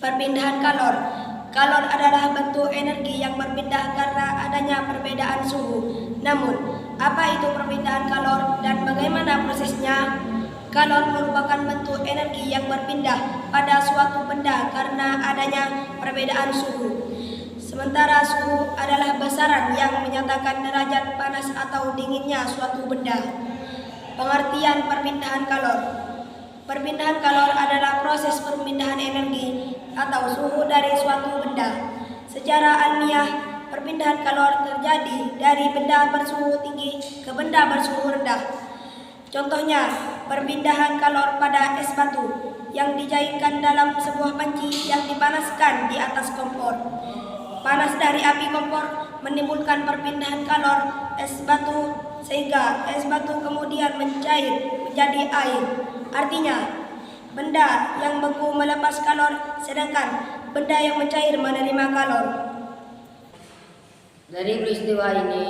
Perpindahan kalor. Kalor adalah bentuk energi yang berpindah karena adanya perbedaan suhu. Namun, apa itu perpindahan kalor dan bagaimana prosesnya? Kalor merupakan bentuk energi yang berpindah pada suatu benda karena adanya perbedaan suhu. Sementara suhu adalah besaran yang menyatakan derajat panas atau dinginnya suatu benda. Pengertian perpindahan kalor. Perpindahan kalor adalah proses perpindahan energi atau suhu dari suatu benda. Secara alamiah, perpindahan kalor terjadi dari benda bersuhu tinggi ke benda bersuhu rendah. Contohnya, perpindahan kalor pada es batu yang dicairkan dalam sebuah panci yang dipanaskan di atas kompor. Panas dari api kompor menimbulkan perpindahan kalor es batu sehingga es batu kemudian mencair menjadi air. Artinya, benda yang beku melepas kalor sedangkan benda yang mencair menerima kalor. Dari peristiwa ini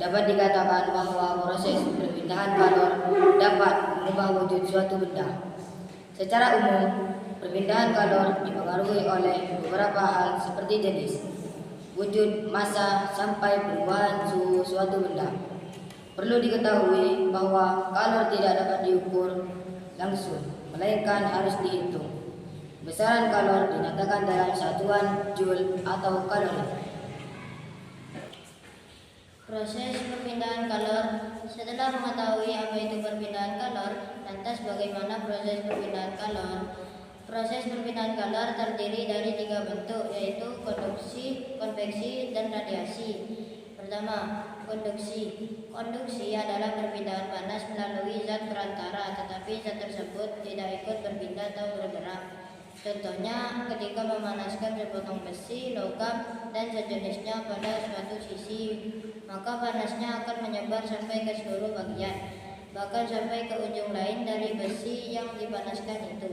dapat dikatakan bahwa proses perpindahan kalor dapat mengubah wujud suatu benda. Secara umum, perpindahan kalor dipengaruhi oleh beberapa hal seperti jenis, wujud, massa, sampai perubahan suhu suatu benda. Perlu diketahui bahwa kalor tidak dapat diukur langsung, melainkan harus dihitung. Besaran kalor dinyatakan dalam satuan joule atau kalori. Proses perpindahan kalor. Setelah mengetahui apa itu perpindahan kalor, lantas bagaimana proses perpindahan kalor? Proses perpindahan kalor terdiri dari 3 bentuk, yaitu konduksi, konveksi, dan radiasi. Pertama, konduksi. Konduksi adalah perpindahan panas melalui zat perantara, tetapi zat tersebut tidak ikut berpindah atau bergerak. Contohnya, ketika memanaskan sepotong besi, logam, dan sejenisnya pada suatu sisi, maka panasnya akan menyebar sampai ke seluruh bagian, bahkan sampai ke ujung lain dari besi yang dipanaskan itu.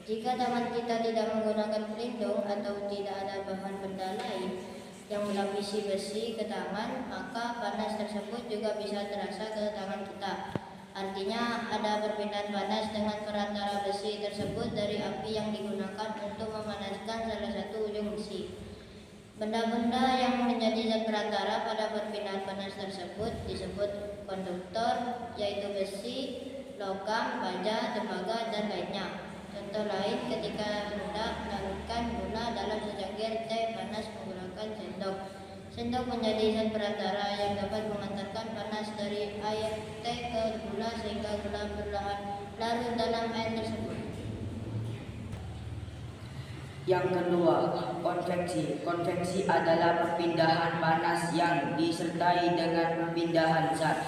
Jika tangan kita tidak menggunakan pelindung atau tidak ada bahan benda lain yang melapisi besi ke tangan, maka panas tersebut juga bisa terasa ke tangan kita. Artinya, ada perpindahan panas dengan perantara besi tersebut dari api yang digunakan untuk memanaskan salah satu ujung besi. Benda-benda yang menjadi zat perantara pada perpindahan panas tersebut disebut konduktor, yaitu besi, logam, baja, tembaga, dan lainnya. Contoh lain, ketika hendak melarutkan gula dalam secangkir teh panas menggunakan sendok. Sendok menjadi zat perantara yang dapat mengantarkan panas dari air teh ke gula sehingga gula perlahan larut dalam air tersebut. Yang kedua, konveksi. Konveksi adalah perpindahan panas yang disertai dengan perpindahan zat.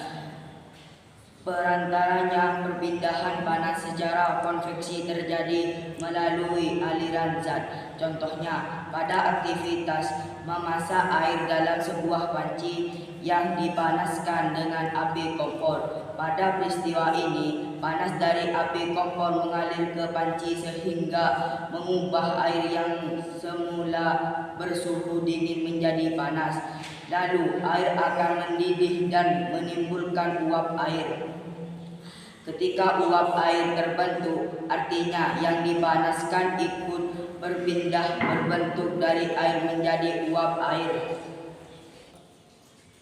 Perantaranya, perpindahan panas secara konveksi terjadi melalui aliran zat. Contohnya, pada aktivitas memasak air dalam sebuah panci yang dipanaskan dengan api kompor. Pada peristiwa ini, panas dari api kompor mengalir ke panci sehingga mengubah air yang semula bersuhu dingin menjadi panas. Lalu air akan mendidih dan menimbulkan uap air. Ketika uap air terbentuk, artinya yang dipanaskan ikut berbentuk dari air menjadi uap air.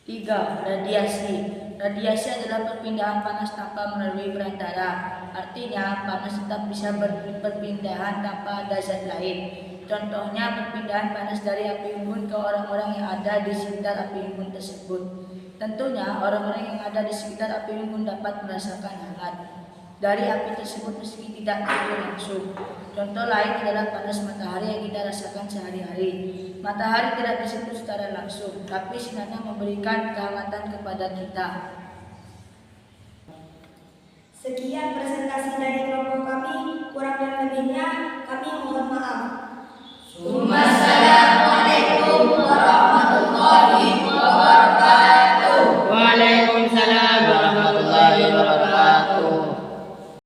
3. Radiasi. Radiasi adalah perpindahan panas tanpa melalui perantara. Artinya, panas tetap bisa berpindahan tanpa ada zat lain. Contohnya, perpindahan panas dari api unggun ke orang-orang yang ada di sekitar api unggun tersebut. Tentunya, orang-orang yang ada di sekitar api unggun dapat merasakan hangat dari api tersebut meski tidak terjun langsung. Contoh lain adalah panas matahari yang kita rasakan sehari-hari. Matahari tidak disentuh secara langsung, tapi sinarnya memberikan kehangatan kepada kita. Sekian presentasi dari kelompok kami, kurang dan lebihnya kami mohon maaf.